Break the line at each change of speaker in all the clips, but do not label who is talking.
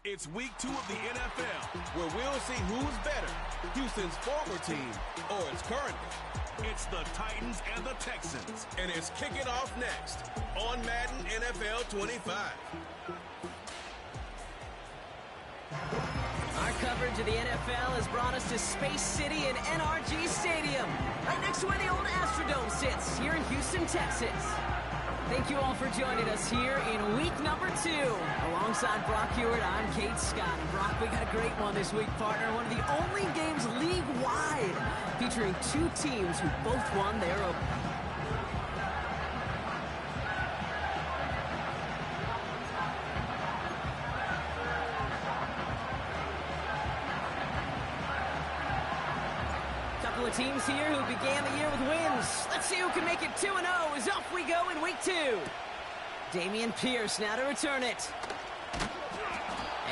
It's week 2 of the NFL, where we'll see who's better, Houston's former team or its current one. It's the Titans and the Texans, and it's kicking off next on Madden NFL 25.
Our coverage of the NFL has brought us to Space City and NRG Stadium, right next to where the old Astrodome sits, here in Houston, Texas. Thank you all for joining us here in week number 2. Alongside Brock Hewitt, I'm Kate Scott. And Brock, we got a great one this week, partner. One of the only games league-wide featuring 2 teams who both won their opener. Teams here who began the year with wins. Let's see who can make it 2-0 as off we go in week 2. Dameon Pierce now to return it.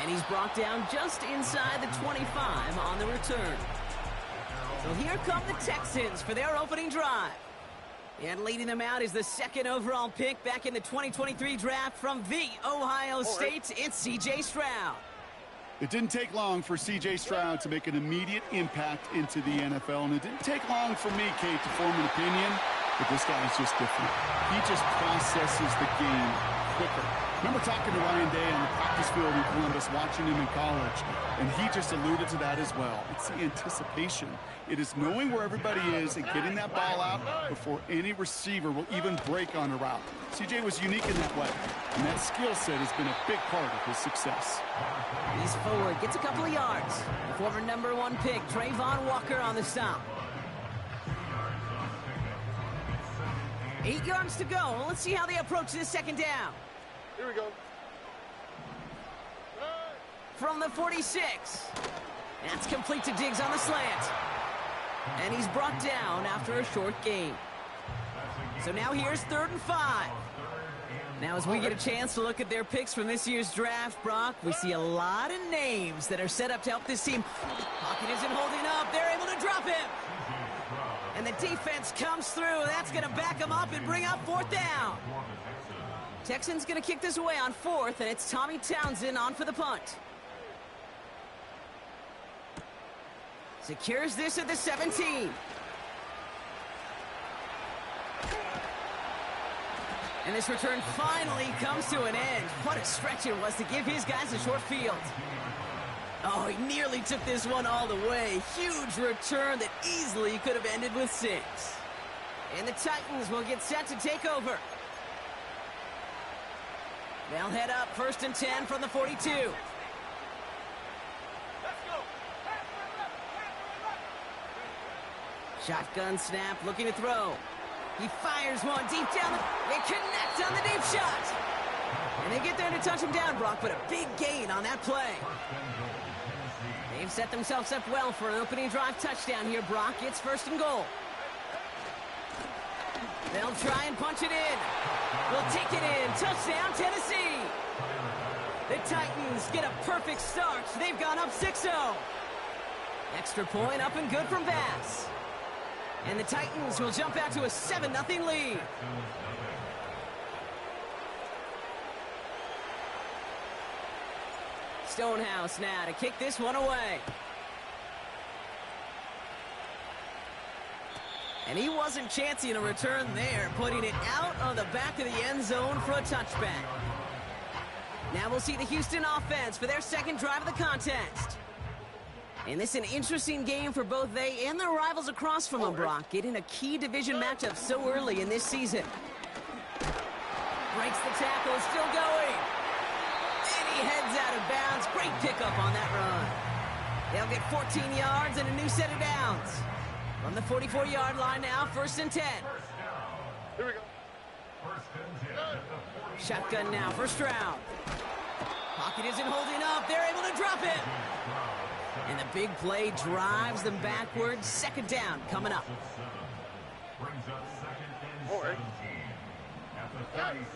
And he's brought down just inside the 25 on the return. So here come the Texans for their opening drive. And leading them out is the 2nd overall pick back in the 2023 draft from the Ohio State. It's C.J. Stroud.
It didn't take long for C.J. Stroud to make an immediate impact into the NFL, and it didn't take long for me, Kate, to form an opinion, but this guy is just different. He just processes the game quicker. Remember talking to Ryan Day on the practice field in Columbus, watching him in college, and he just alluded to that as well. It's the anticipation. It is knowing where everybody is and getting that ball out before any receiver will even break on a route. C.J. was unique in that way, and that skill set has been a big part of his success.
He's forward, gets a couple of yards. The former number 1 pick, Trayvon Walker on the stop. 8 yards to go. Let's see how they approach this 2nd down.
Here we go.
From the 46. That's complete to Diggs on the slant. And he's brought down after a short gain. So now here's 3rd and 5. Now as we get a chance to look at their picks from this year's draft, Brock, we see a lot of names that are set up to help this team. Pocket isn't holding up. They're able to drop him. And the defense comes through. That's going to back them up and bring up 4th down. Texans going to kick this away on 4th, and it's Tommy Townsend on for the punt. Secures this at the 17. And this return finally comes to an end. What a stretch it was to give his guys a short field. Oh, he nearly took this one all the way. Huge return that easily could have ended with 6. And the Titans will get set to take over. They'll head up 1st and 10 from the 42. Shotgun snap, looking to throw. He fires one deep down. They connect on the deep shot. And they get there to touch him down, Brock, but a big gain on that play. They've set themselves up well for an opening drive touchdown here, Brock. It's 1st and goal. They'll try and punch it in. We'll take it in. Touchdown, Tennessee. The Titans get a perfect start. They've gone up 6-0. Extra point up and good from Bass. And the Titans will jump out to a 7-0 lead. Stonehouse now to kick this one away. And he wasn't chancing a return there, putting it out on the back of the end zone for a touchback. Now we'll see the Houston offense for their 2nd drive of the contest. And this is an interesting game for both they and their rivals across from them, Brock, getting a key division matchup so early in this season. Breaks the tackle, is still going. And he heads out of bounds. Great pickup on that run. They'll get 14 yards and a new set of downs. From the 44-yard line now, 1st and 10.
Here we go.
Shotgun now for Stroud. Pocket isn't holding up. They're able to drop it. And the big play drives them backwards. 2nd down coming up.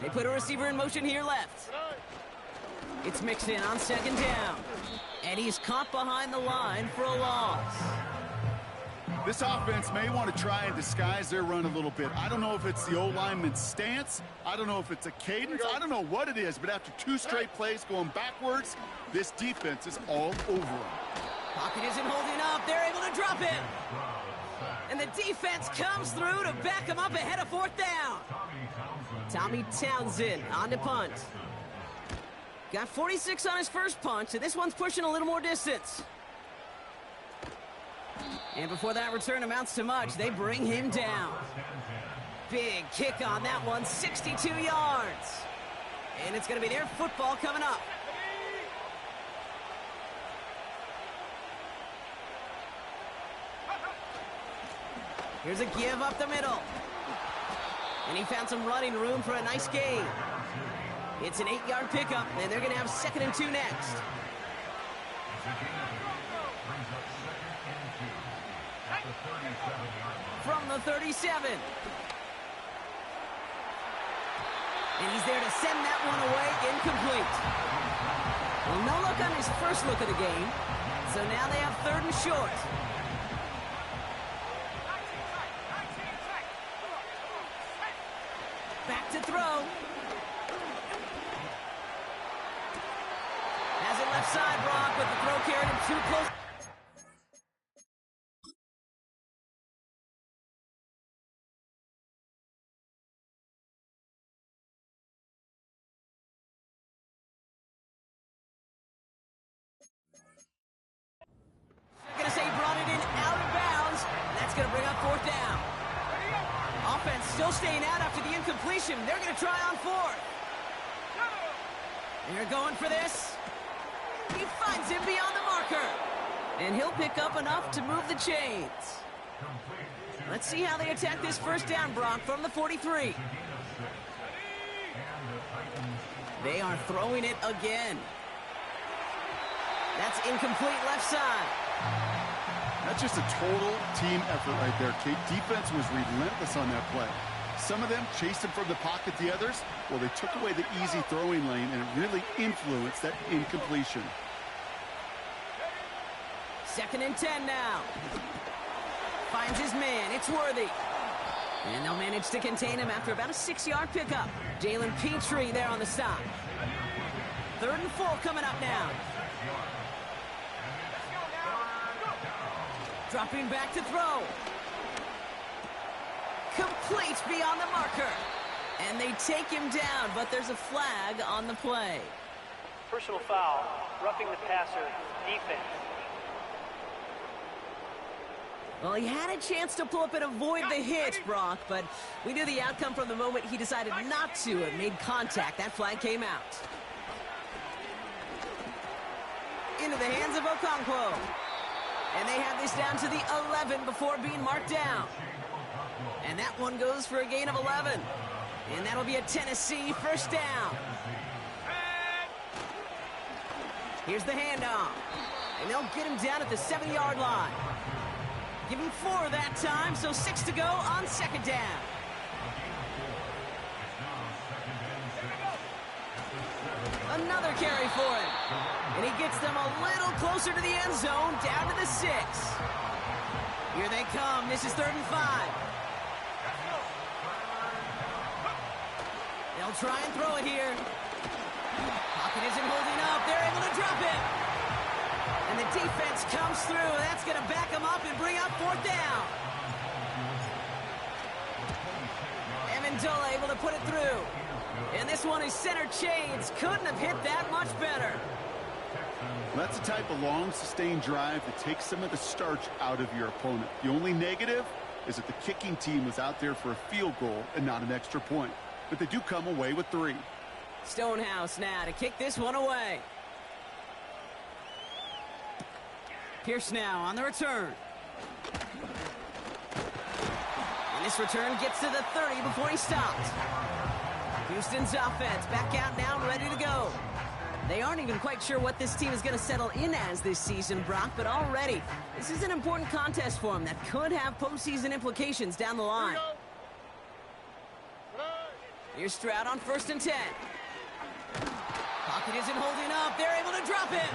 They put a receiver in motion here left. It's Mixon on 2nd down. And he's caught behind the line for a loss.
This offense may want to try and disguise their run a little bit. I don't know if it's the O-lineman's stance. I don't know if it's a cadence. I don't know what it is, but after 2 straight plays going backwards, this defense is all over them.
Pocket isn't holding up. They're able to drop it. And the defense comes through to back him up ahead of 4th down. Tommy Townsend on to punt. Got 46 on his first punch, so this one's pushing a little more distance. And before that return amounts to much, they bring him down. Big kick on that one, 62 yards. And it's going to be their football coming up. Here's a give up the middle. And he found some running room for a nice gain. It's an 8-yard pickup, and they're going to have 2nd and 2 next. From the 37. And he's there to send that one away, incomplete. Well, no luck on his first look of the game. So now they have 3rd and short. Back to throw. Has it left side, Brock, but the throw carried him too close. They're going to say he brought it in out of bounds. That's going to bring up 4th down. Offense still staying out after the incompletion. They're going to try on 4th. They're going for this. He finds him beyond the marker. And he'll pick up enough to move the chains. Let's see how they attack this 1st down, Brock, from the 43. They are throwing it again. That's incomplete left side.
That's just a total team effort right there, Kate. Defense was relentless on that play. Some of them chased him from the pocket. The others, well, they took away the easy throwing lane, and it really influenced that incompletion.
2nd and 10 now. Finds his man. It's Worthy. And they'll manage to contain him after about a 6-yard pickup. Jalen Petrie there on the stop. 3rd and 4 coming up now. Dropping back to throw. Complete beyond the marker. And they take him down, but there's a flag on the play.
Personal foul, roughing the passer, defense.
Well, he had a chance to pull up and avoid the hit, Brock, but we knew the outcome from the moment he decided not to and made contact. That flag came out. Into the hands of Okonkwo. And they have this down to the 11 before being marked down. And that one goes for a gain of 11. And that'll be a Tennessee 1st down. Here's the handoff. And they'll get him down at the 7-yard line. Give him 4 that time, so 6 to go on 2nd down. Another carry for him. And he gets them a little closer to the end zone, down to the 6. Here they come. This is 3rd and 5. They'll try and throw it here. Pocket isn't holding up. They're able to drop it. And the defense comes through. That's going to back them up and bring up 4th down. Amendola able to put it through. And this one is center chains. Couldn't have hit that much better.
That's the type of long, sustained drive that takes some of the starch out of your opponent. The only negative is that the kicking team was out there for a field goal and not an extra point. But they do come away with 3.
Stonehouse now to kick this one away. Pierce now on the return. And this return gets to the 30 before he stops. Houston's offense back out now, ready to go. They aren't even quite sure what this team is going to settle in as this season, Brock, but already this is an important contest for them that could have postseason implications down the line. Here's Stroud on 1st and 10. Pocket isn't holding up. They're able to drop it.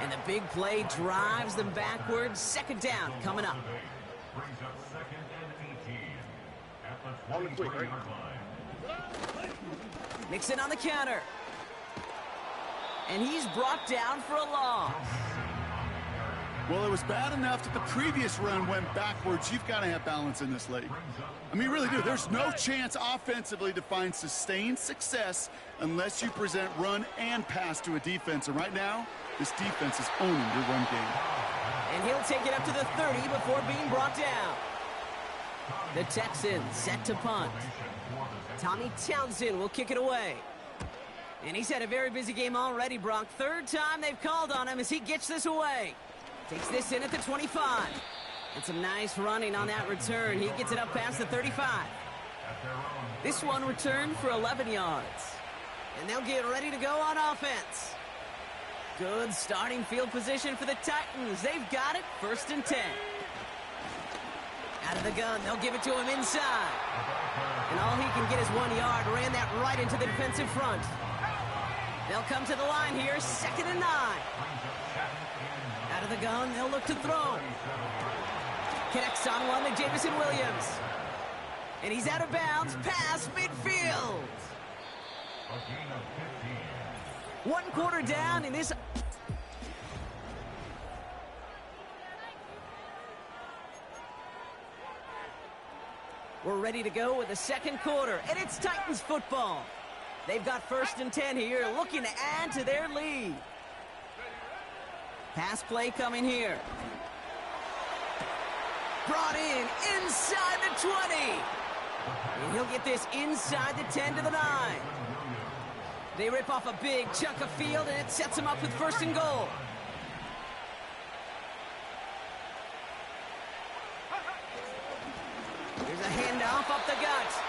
And the big play drives them backwards. Second down coming up.
On the quick, right?
Mixon on the counter. And he's brought down for a loss.
Well, it was bad enough that the previous run went backwards. You've got to have balance in this league. I mean, you really do. There's no chance offensively to find sustained success unless you present run and pass to a defense. And right now, this defense is owning your run game.
And he'll take it up to the 30 before being brought down. The Texans set to punt. Tommy Townsend will kick it away. And he's had a very busy game already, Brock. Third time they've called on him as he gets this away. Takes this in at the 25. And some nice running on that return. He gets it up past the 35. This one returned for 11 yards. And they'll get ready to go on offense. Good starting field position for the Titans. They've got it, 1st and 10. Out of the gun, they'll give it to him inside. And all he can get is 1 yard. Ran that right into the defensive front. They'll come to the line here, 2nd and 9. Out of the gun, they'll look to throw. Connects on one to Jameson Williams. And he's out of bounds, past midfield. 1 quarter down in this. We're ready to go with the second quarter, and it's Titans football. They've got 1st and 10 here, looking to add to their lead. Pass play coming here. Brought in inside the 20. And he'll get this inside the 10 to the 9. They rip off a big chunk of field, and it sets him up with 1st and goal. Here's a handoff up the gut.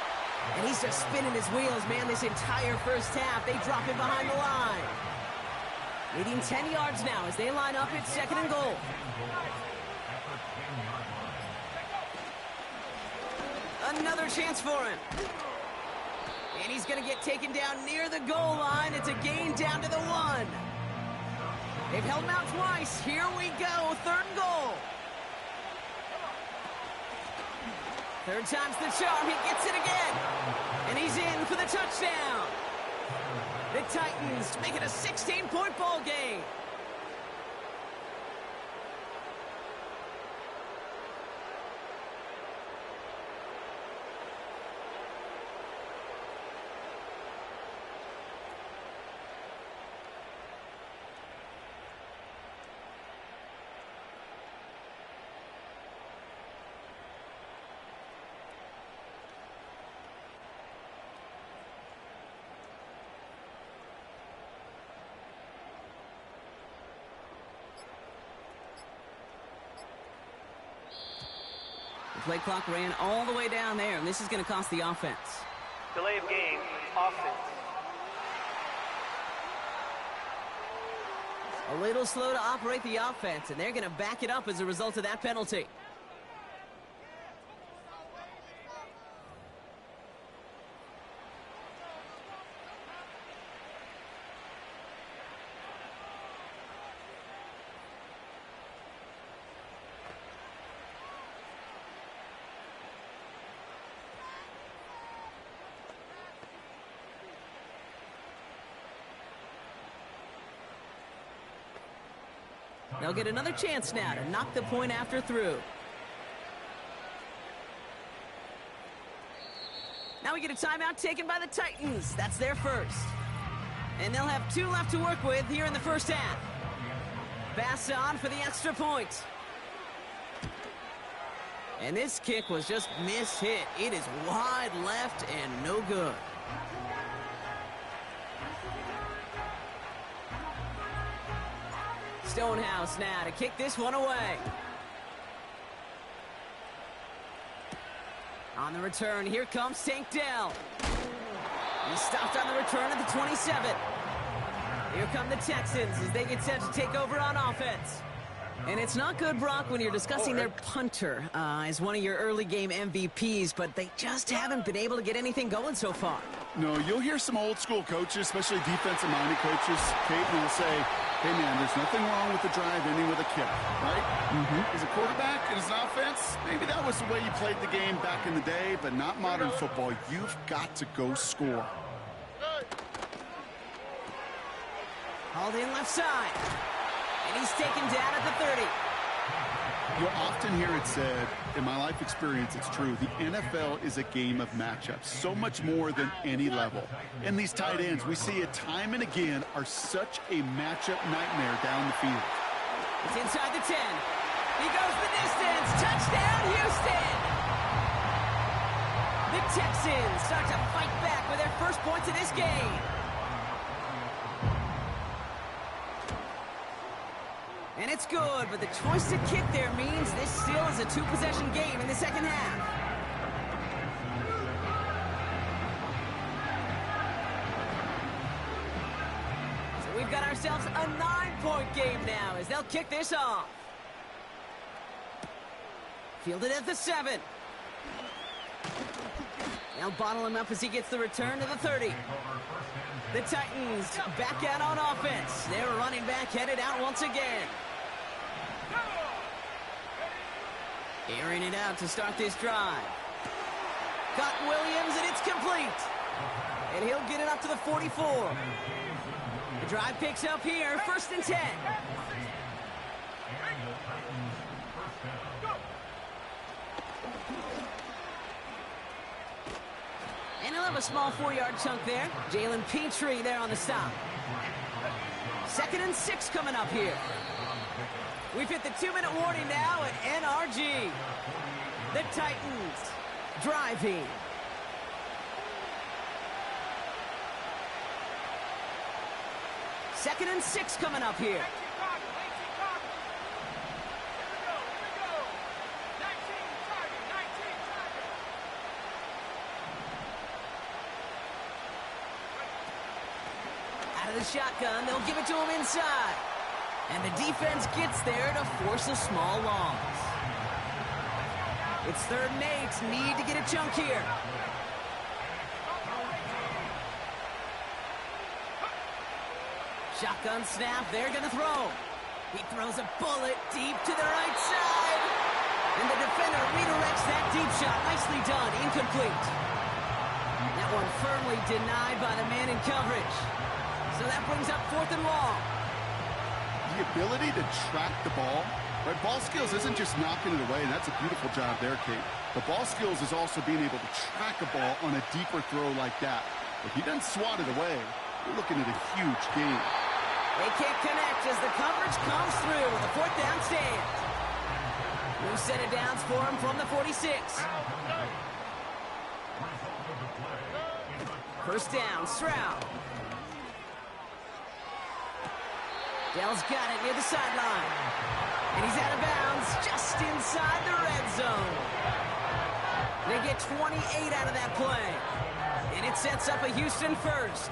And he's just spinning his wheels, man, this entire first half. They drop him behind the line. Leading 10 yards now as they line up at 2nd and goal. Another chance for him. And he's going to get taken down near the goal line. It's a gain down to the 1. They've held him out twice. Here we go, 3rd and goal. Third time's the charm. He gets it again. And he's in for the touchdown. The Titans make it a 16-point ball game. The play clock ran all the way down there, and this is going to cost the offense.
Delay of game, offense.
A little slow to operate the offense, and they're going to back it up as a result of that penalty. They'll get another chance now to knock the point after through. Now we get a timeout taken by the Titans. That's their first. And they'll have 2 left to work with here in the first half. Bass on for the extra point. And this kick was just mishit. It is wide left and no good. Stonehouse now to kick this one away. On the return, here comes Tank Dell. He stopped on the return at the 27. Here come the Texans as they get set to take over on offense. And it's not good, Brock, when you're discussing their punter as one of your early game MVPs, but they just haven't been able to get anything going so far.
No, you'll hear some old school coaches, especially defensive-minded coaches, Kate, will say, Hey, man, there's nothing wrong with the drive ending with a kick, right? As a quarterback and as an offense, maybe that was the way you played the game back in the day, but not modern football. You've got to go score.
Hauled in left side. And he's taken down at the 30.
You'll often hear it said, in my life experience, it's true, the NFL is a game of matchups, so much more than any level. And these tight ends, we see it time and again, are such a matchup nightmare down the field.
It's inside the 10. He goes the distance. Touchdown, Houston! The Texans start to fight back with their first points of this game. And it's good, but the choice to kick there means this still is a two-possession game in the second half. So we've got ourselves a 9-point game now as they'll kick this off. Fielded at the 7. They'll bottle him up as he gets the return to the 30. The Titans back out on offense. Their running back headed out once again. Airing it out to start this drive. Got Williams, and it's complete. And he'll get it up to the 44. The drive picks up here, 1st and 10. And he'll have a small 4-yard chunk there. Jalen Petrie there on the stop. 2nd and 6 coming up here. We've hit the 2-minute warning now at NRG. The Titans driving. Second and 6 coming up here. Out of the shotgun, they'll give it to him inside. And the defense gets there to force a small loss. It's 3rd and 8. Need to get a chunk here. Shotgun snap. They're going to throw. He throws a bullet deep to the right side. And the defender redirects that deep shot. Nicely done. Incomplete. That one firmly denied by the man in coverage. So that brings up 4th and long.
The ability to track the ball, right? Ball skills isn't just knocking it away, and that's a beautiful job there, Kate. The ball skills is also being able to track a ball on a deeper throw like that. If he doesn't swat it away, we're looking at a huge game.
They can't connect as the coverage comes through with a 4th down stand. New set of downs for him from the 46. 1st down, Stroud. Dell's got it near the sideline. And he's out of bounds just inside the red zone. They get 28 out of that play. And it sets up a Houston first.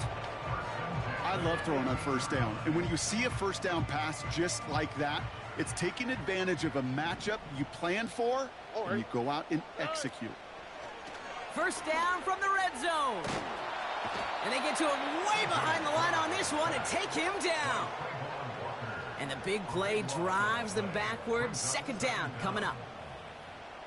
I love throwing on 1st down. And when you see a 1st down pass just like that, it's taking advantage of a matchup you plan for, and you go out and execute.
1st down from the red zone. And they get to him way behind the line on this one and take him down. And the big play drives them backwards. 2nd down coming up.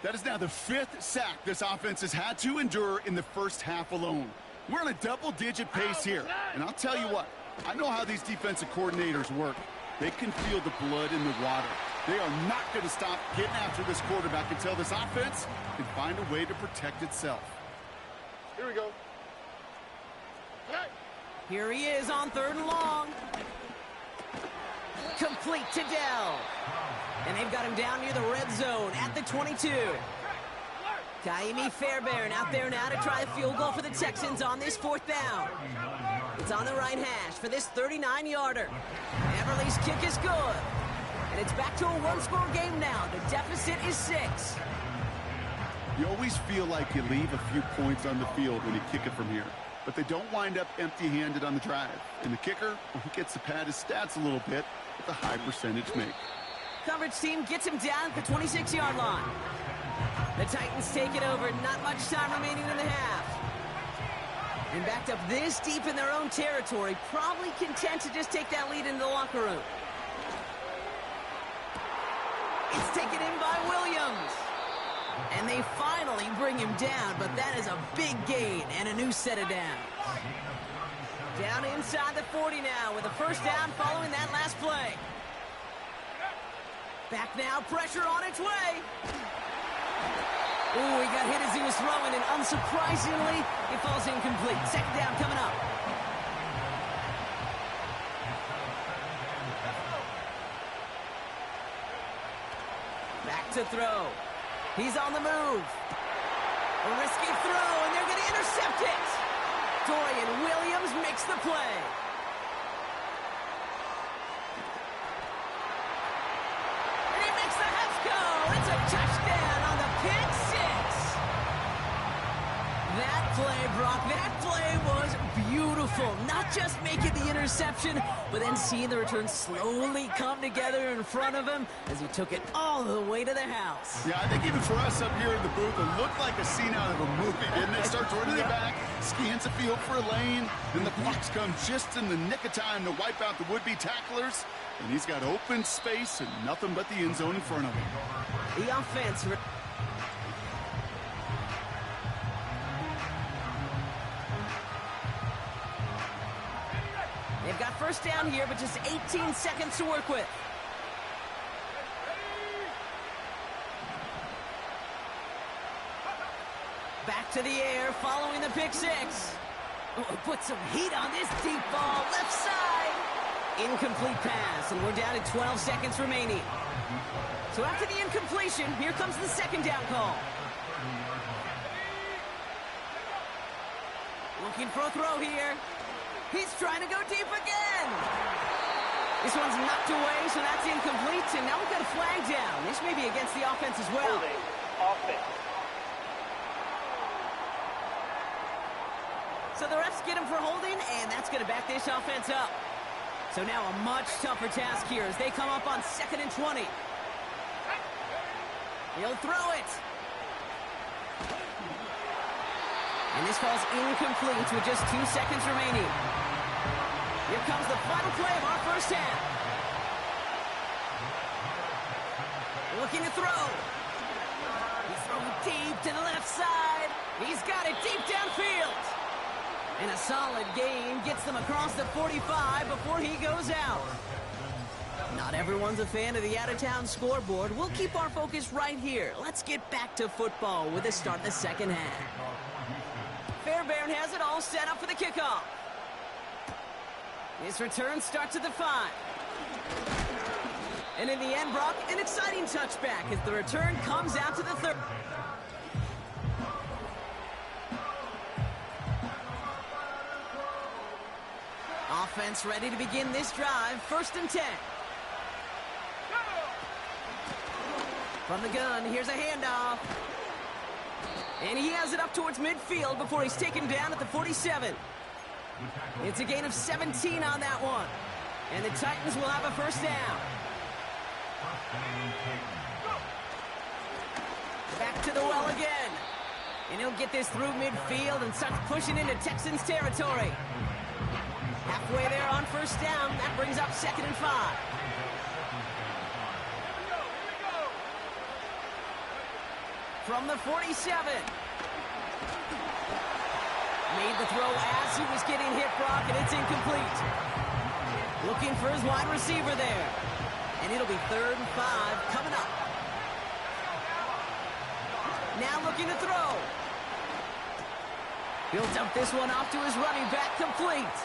That is now the 5th sack this offense has had to endure in the first half alone. We're on a double-digit pace here. And I'll tell you what, I know how these defensive coordinators work. They can feel the blood in the water. They are not going to stop getting after this quarterback until this offense can find a way to protect itself.
Here we go.
Here he is on 3rd and long. Complete to Dell. And they've got him down near the red zone at the 22. Kaimi Fairbairn out there now to try a field goal for the Texans on this 4th down. It's on the right hash for this 39-yarder. Everly's kick is good. And it's back to a 1-score game now. The deficit is 6.
You always feel like you leave a few points on the field when you kick it from here. But they don't wind up empty-handed on the drive. And the kicker, well, he gets to pad his stats a little bit with a high percentage make.
Coverage team gets him down at the 26-yard line. The Titans take it over. Not much time remaining in the half. And backed up this deep in their own territory, probably content to just take that lead into the locker room. It's taken in by Williams. And they finally bring him down, but that is a big gain and a new set of downs. Down inside the 40 now with a first down following that last play. Back now, pressure on its way. Ooh, he got hit as he was throwing, and unsurprisingly, it falls incomplete. Second down coming up. Back to throw. He's on the move. A risky throw, and they're going to intercept it. Dorian Williams makes the play. And he makes the Hefco. It's a touchdown on the pick six. That play, Brock, that play was beautiful. Not just making the interception, but then seeing the return slowly come together in front of him as he took it all the way to the house.
Yeah, I think even for us up here in the booth, it looked like a scene out of a movie, didn't it? Starts running it back, scans the field for a lane, and the blocks come just in the nick of time to wipe out the would-be tacklers. And he's got open space and nothing but the end zone in front of him.
The offense... They've got first down here, but just 18 seconds to work with. Back to the air, following the pick six. Oh, put some heat on this deep ball, left side. Incomplete pass, and we're down to 12 seconds remaining. So after the incompletion, here comes the second down call. Looking for a throw here. He's trying to go deep again. This one's knocked away, so that's incomplete, and now we've got a flag down. This may be against the offense as well.
Holding. Offense.
So the refs get him for holding, and that's going to back this offense up. So now a much tougher task here as they come up on 2nd and 20. He'll throw it. And this falls incomplete with just 2 seconds remaining. Here comes the final play of our first half. Looking to throw. He's throwing deep to the left side. He's got it deep downfield. And a solid gain gets them across the 45 before he goes out. Not everyone's a fan of the out-of-town scoreboard. We'll keep our focus right here. Let's get back to football with the start of the second half. Fairbairn has it all set up for the kickoff. This return starts at the 5. And in the end, Brock, an exciting touchback as the return comes out to the 3rd. Offense ready to begin this drive. 1st and 10. From the gun, here's a handoff. And he has it up towards midfield before he's taken down at the 47. It's a gain of 17 on that one. And the Titans will have a first down. Back to the well again. And he'll get this through midfield and starts pushing into Texans territory. Halfway there on first down. That brings up 2nd and 5. From the 47. Made the throw as he was getting hit, Brock, and it's incomplete. Looking for his wide receiver there. And it'll be 3rd and 5 coming up. Now looking to throw. He'll dump this one off to his running back, complete.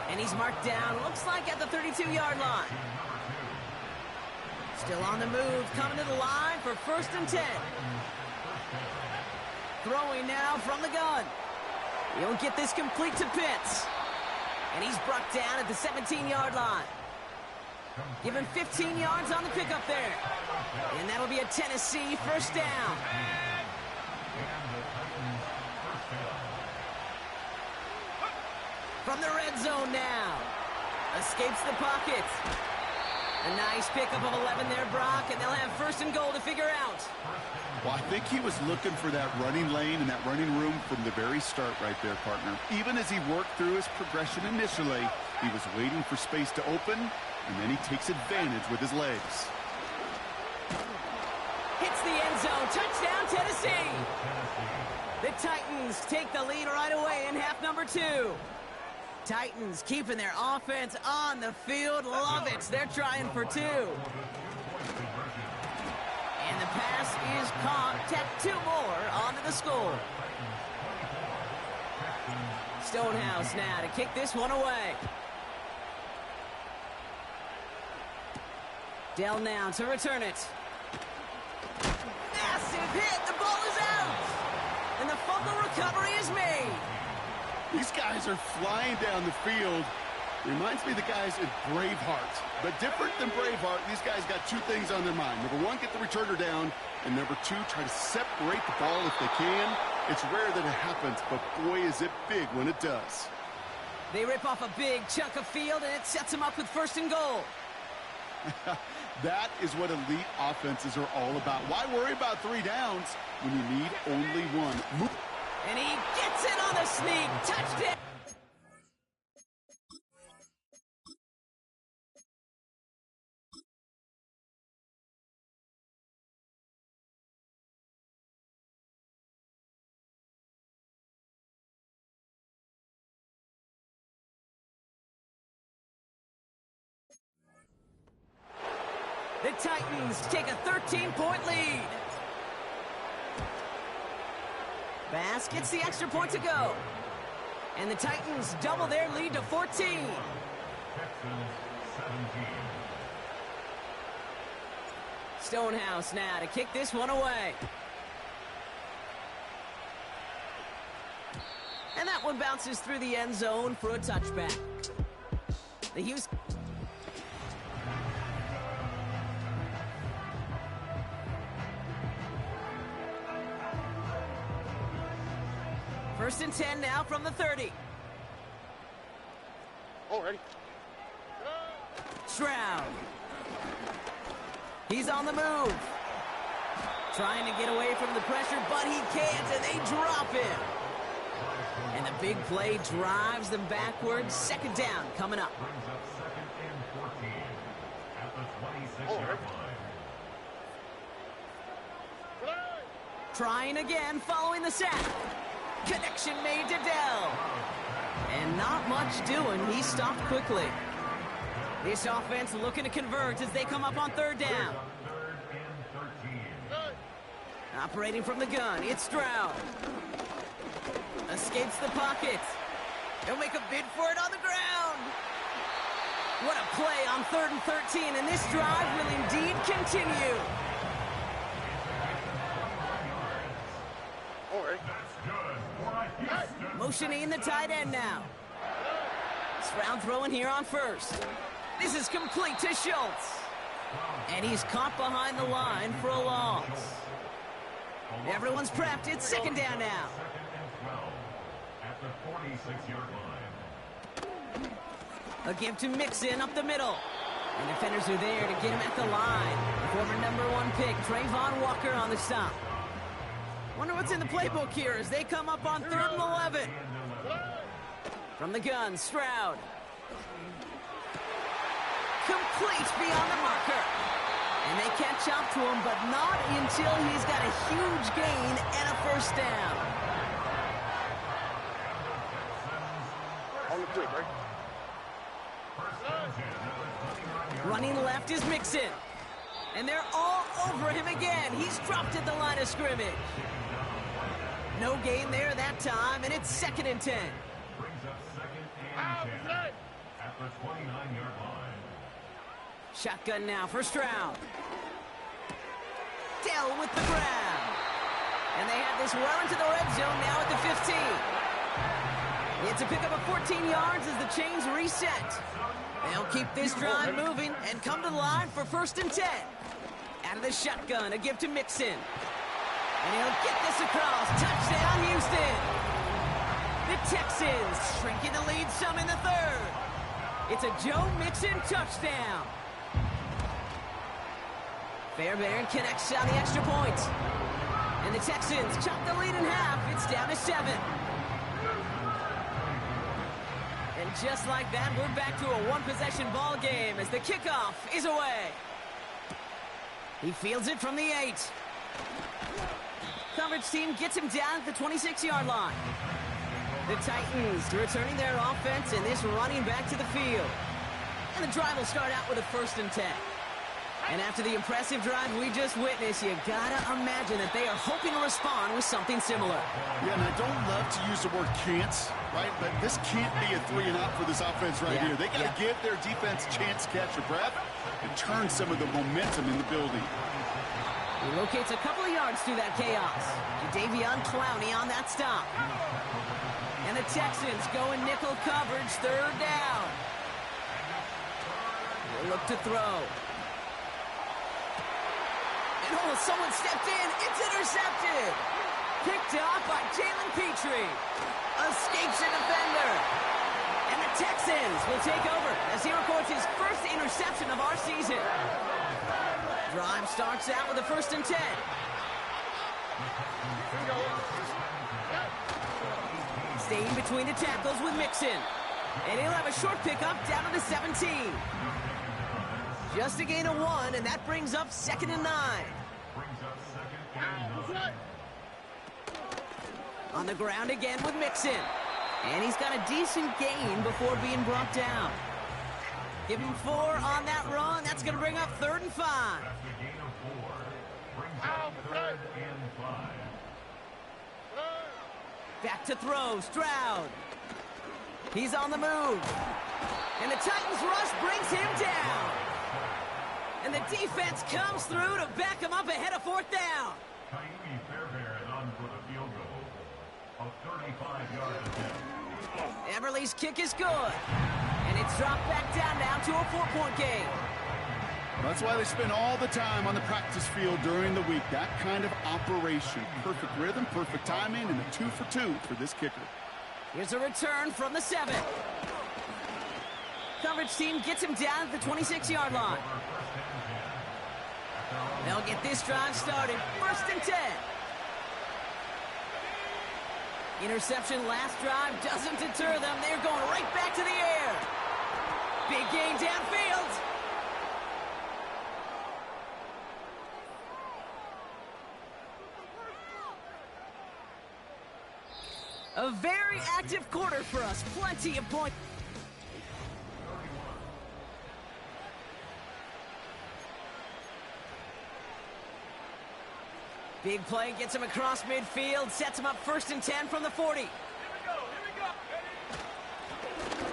And he's marked down, looks like at the 32-yard line. Still on the move, coming to the line for 1st and 10. Throwing now from the gun. He'll get this complete to Pitts. And he's brought down at the 17-yard line. Give him 15 yards on the pickup there. And that'll be a Tennessee first down. From the red zone now. Escapes the pocket. A nice pickup of 11 there, Brock, and they'll have first and goal to figure out.
Well, I think he was looking for that running lane and that running room from the very start right there, partner. Even as he worked through his progression initially, he was waiting for space to open, and then he takes advantage with his legs.
Hits the end zone. Touchdown, Tennessee. The Titans take the lead right away in half number 2. Titans keeping their offense on the field. Love it. They're trying for 2. And the pass is caught. Tack 2 more onto the score. Stonehouse now to kick this one away. Dell now to return it. Massive hit. The ball is out. And the fumble recovery is made.
These guys are flying down the field. Reminds me of the guys in Braveheart. But different than Braveheart, these guys got 2 things on their mind. Number 1, get the returner down. And number 2, try to separate the ball if they can. It's rare that it happens, but boy, is it big when it does.
They rip off a big chunk of field, and it sets them up with first and goal.
That is what elite offenses are all about. Why worry about 3 downs when you need only 1?
And he gets it on the sneak. Touchdown. The Titans take a 13-point lead. Bass gets the extra point to go. And the Titans double their lead to 14.
Texans 17.
Stonehouse now to kick this one away. And that one bounces through the end zone for a touchback. The Houston... First and 10 now from the 30.
Already.
Stroud. He's on the move. Trying to get away from the pressure, but he can't, and they drop him. And the big play drives them backwards. Second down coming up.
Brings up second and 14 at the 26-yard line.
Trying again following the sack. Connection made to Dell. And not much doing. He stopped quickly. This offense looking to convert as they come up on third down.
Third and 13.
Operating from the gun, it's Stroud. Escapes the pocket. He'll make a bid for it on the ground. What a play on 3rd and 13, and this drive will indeed continue. Motioning the tight end now. Stroud throwing here on first. This is complete to Schultz. And he's caught behind the line for a loss. Everyone's prepped. It's second down now.
At the 46-yard line.
A give to Mixon up the middle. And defenders are there to get him at the line. Former #1 pick, Trayvon Walker on the stop. Wonder what's in the playbook here as they come up on 3rd and 11. From the gun, Stroud. Complete beyond the marker. And they catch up to him, but not until he's got a huge gain and a first down.
On the quick, right?
Running left is Mixon. And they're all over him again. He's dropped at the line of scrimmage. No gain there that time, and it's 2nd and 10.
Brings up second and 10 at the 29-yard line.
Shotgun now for Stroud. Dell with the grab. And they have this well into the red zone now at the 15. It's a pickup of 14 yards as the chains reset. They'll keep this drive moving and come to the line for 1st and 10. Out of the shotgun, a give to Mixon. And he'll get this across. Touchdown, Houston. The Texans shrinking the lead some in the 3rd. It's a Joe Mixon touchdown. Fairbairn connects on the extra point. And the Texans chop the lead in half. It's down to 7. And just like that, we're back to a one-possession ball game as the kickoff is away. He fields it from the 8. Coverage team gets him down at the 26-yard line. The Titans returning their offense and this running back to the field. And the drive will start out with a 1st and 10. And after the impressive drive we just witnessed, you gotta imagine that they are hoping to respond with something similar.
Yeah, and I don't love to use the word can't, right? But this can't be a 3-and-out for this offense right here. They gotta give their defense a chance to catch their breath and turn some of the momentum in the building.
He locates a couple of yards through that chaos. Jadeveon Clowney on that stop. And the Texans go in nickel coverage, 3rd down. They'll look to throw. And oh, someone stepped in. It's intercepted. Picked off by Jalen Petrie. Escapes a defender. And the Texans will take over as he records his first interception of our season. Drive starts out with a 1st and 10. Staying between the tackles with Mixon. And he'll have a short pickup down to the 17. Just a gain of 1, and that brings up 2nd and 9. On the ground again with Mixon. And he's got a decent gain before being brought down. Give him 4 on that run. That's going to bring up 3rd and 5. Back to throw, Stroud. He's on the move. And the Titans rush brings him down. And the defense comes through to back him up ahead of 4th down.
Fairbairn on for the field goal of 35-yard attempt.
Everly's kick is good. And it's dropped back down now to a 4-point game.
That's why they spend all the time on the practice field during the week. That kind of operation. Perfect rhythm, perfect timing, and a 2 for 2 for this kicker.
Here's a return from the 7. Coverage team gets him down at the 26-yard line. They'll get this drive started. 1st and 10. Interception last drive doesn't deter them. They're going right back to the air. Big gain downfield. A very active quarter for us. Plenty of points. Big play gets him across midfield, sets him up 1st and 10 from the 40. Here we go.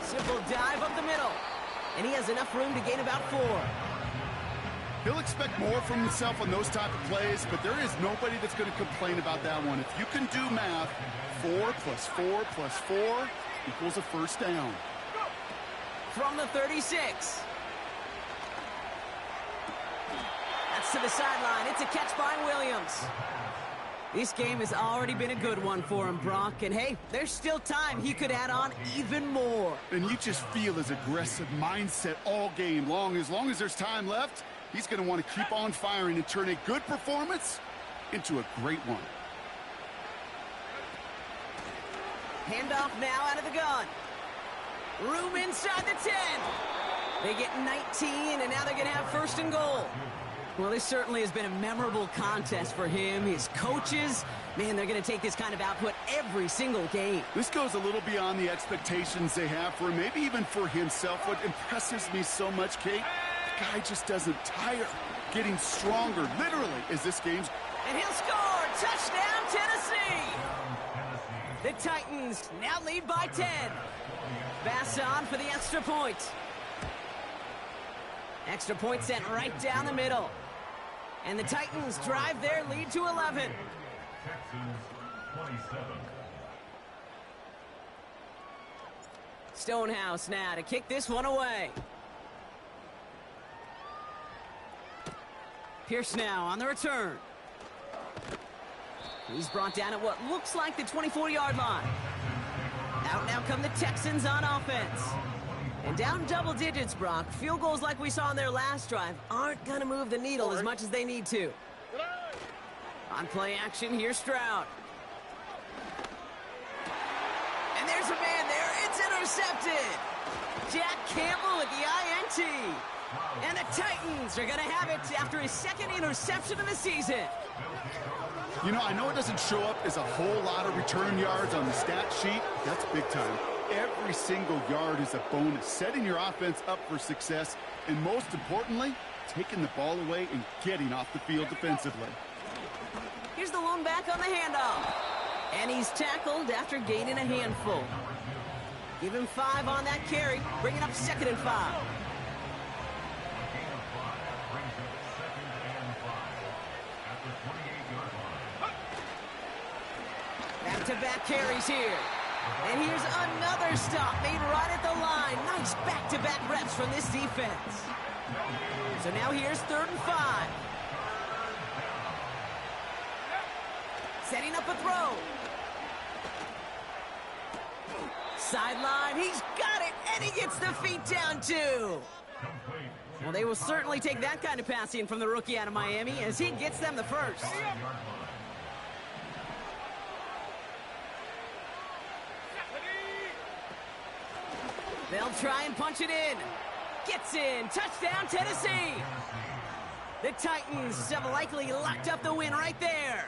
Simple dive up the middle. And he has enough room to gain about 4.
He'll expect more from himself on those type of plays, but there is nobody that's going to complain about that one. If you can do math, 4 plus 4 plus 4 equals a 1st down.
From the 36. That's to the sideline. It's a catch by Williams. This game has already been a good one for him, Brock. And hey, there's still time he could add on even more.
And you just feel his aggressive mindset all game long. As long as there's time left, he's going to want to keep on firing and turn a good performance into a great one.
Handoff now out of the gun. Room inside the 10. They get 19, and now they're going to have 1st and goal. Well, this certainly has been a memorable contest for him. His coaches, man, they're going to take this kind of output every single game.
This goes a little beyond the expectations they have for him, maybe even for himself. What impresses me so much, Kate, the guy just doesn't tire. Getting stronger, literally, as this game's...
And he'll score! Touchdown, Tennessee! The Titans now lead by 10. Bass on for the extra point. Extra point sent right down the middle. And the Titans drive their lead to 11.
Texans 27.
Stonehouse now to kick this one away. Pierce now on the return. He's brought down at what looks like the 24-yard line. Out now come the Texans on offense. And down double digits, Brock. Field goals like we saw on their last drive aren't going to move the needle as much as they need to. On play action, here's Stroud. And there's a man there. It's intercepted. Jack Campbell with the INT. And the Titans are going to have it after his second interception of the season.
You know, I know it doesn't show up as a whole lot of return yards on the stat sheet. That's big time. Every single yard is a bonus, setting your offense up for success, and most importantly, taking the ball away and getting off the field defensively.
Here's the lone back on the handoff. And he's tackled after gaining a handful. Give him 5 on that carry, bringing up 2nd and 5. Back-to-back carries here. And here's another stop made right at the line. Nice back-to-back reps from this defense. So now here's 3rd and 5. Setting up a throw. Sideline, he's got it, and he gets the feet down too. Well, they will certainly take that kind of passing from the rookie out of Miami as he gets them the first. They'll try and punch it in. Gets in. Touchdown, Tennessee. The Titans have likely locked up the win right there.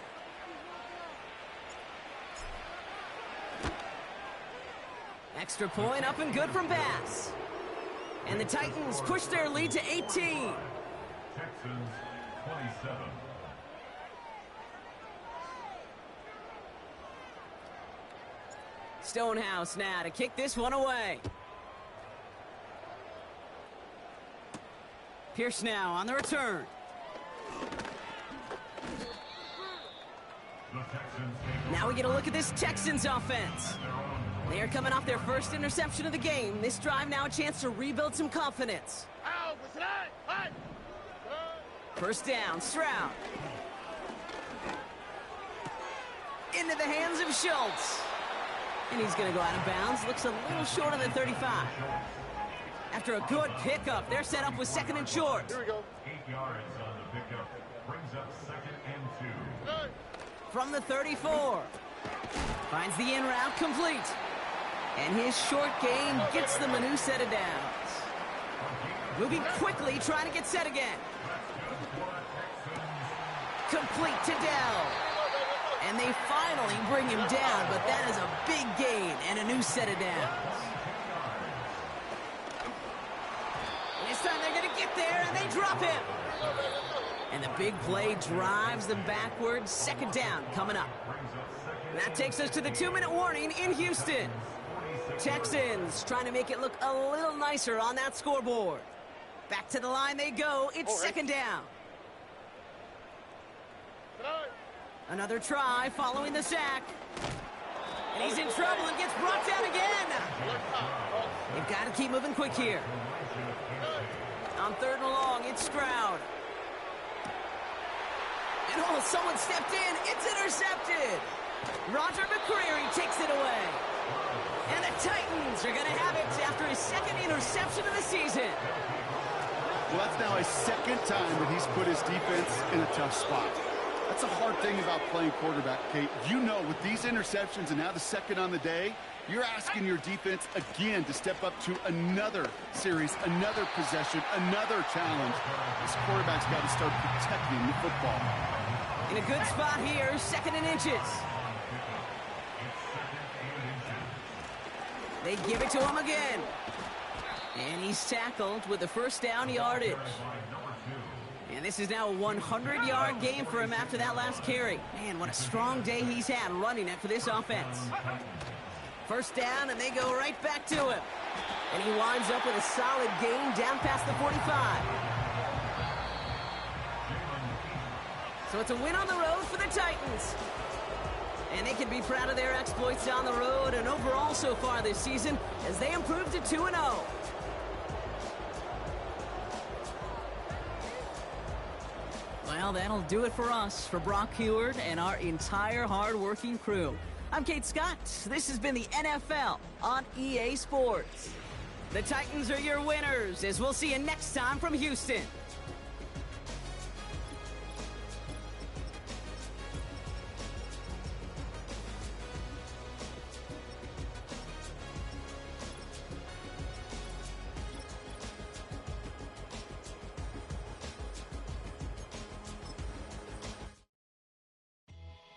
Extra point up and good from Bass. And the Titans push their lead to 18.
Texans 27.
Stonehouse now to kick this one away. Pierce now on the return. Now we get a look at this Texans offense. They are coming off their first interception of the game. This drive now a chance to rebuild some confidence. First down, Stroud. Into the hands of Schultz. And he's going to go out of bounds. Looks a little short on the 35. After a good pickup, they're set up with 2nd and short.
Here we go. 8 yards on the pickup. Brings up 2nd and 2.
From the 34. Finds the in route complete. And his short gain gets them a new set of downs. Moving quickly, trying to get set again. Complete to Dell. And they finally bring him down, but that is a big gain and a new set of downs. This time they're going to get there, and they drop him. And the big play drives them backwards. 2nd down coming up. And that takes us to the 2-minute warning in Houston. Texans trying to make it look a little nicer on that scoreboard. Back to the line they go. It's 2nd down. Another try following the sack. And he's in trouble and gets brought down again. They've got to keep moving quick here. On 3rd and long, it's Stroud. And oh, someone stepped in. It's intercepted. Roger McCreary takes it away. And the Titans are going to have it after his 2nd interception of the season.
Well, that's now his 2nd time that he's put his defense in a tough spot. That's a hard thing about playing quarterback, Kate. You know, with these interceptions and now the 2nd on the day, you're asking your defense again to step up to another series, another possession, another challenge. This quarterback's got to start protecting the football.
In a good spot here, 2nd and inches. They give it to him again. And he's tackled with the 1st down yardage. And this is now a 100-yard game for him after that last carry. Man, what a strong day he's had running it for this offense. 1st down, and they go right back to him. And he winds up with a solid gain down past the 45. So it's a win on the road for the Titans. And they can be proud of their exploits on the road and overall so far this season as they improve to 2-0. Well, that'll do it for us, for Brock Huard and our entire hard-working crew. I'm Kate Scott. This has been the NFL on EA Sports. The Titans are your winners, as we'll see you next time from Houston.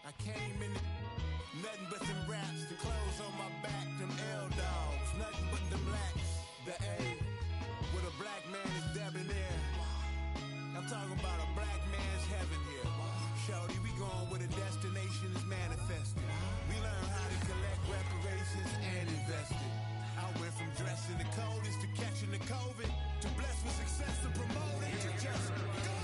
I came in nothing but them raps, the clothes on my back, them L-dogs, nothing but them blacks. The A, with a black man is debonair. I'm talking about a black man's heaven here. Shorty, we going where the destination is manifested. We learn how to collect reparations and invest it. I went from dressing the coldest to catching the COVID, to blessed with success to promote it, to just go.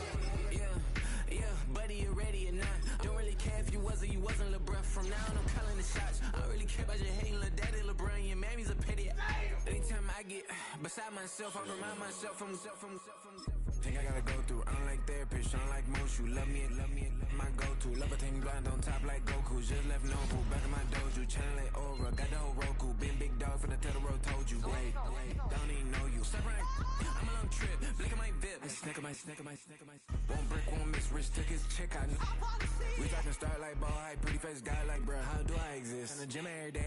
Yeah, buddy, you ready or not? Don't really care if you was or you wasn't LeBron. From now on, I'm calling the shots. I don't really care about your hating little daddy LeBron. Your mammy's a pity. Anytime I get beside myself, I remind myself from. Think I gotta go through. I don't like therapists, I don't like most. You love me, my go-to. Love a thing blind on top like Goku. Just left Nobu, back in my dojo. Channel like Aura, got the whole Roku. Been big dog from the Tether Road, told you. Wait, don't even know you. Step right, I'm a long trip. Blick at my VIP. Snack of my. Won't break, won't miss. Rich took his chick, I know. We talking start like ball, hype, pretty face guy like, bruh. How do I exist? In the gym every day.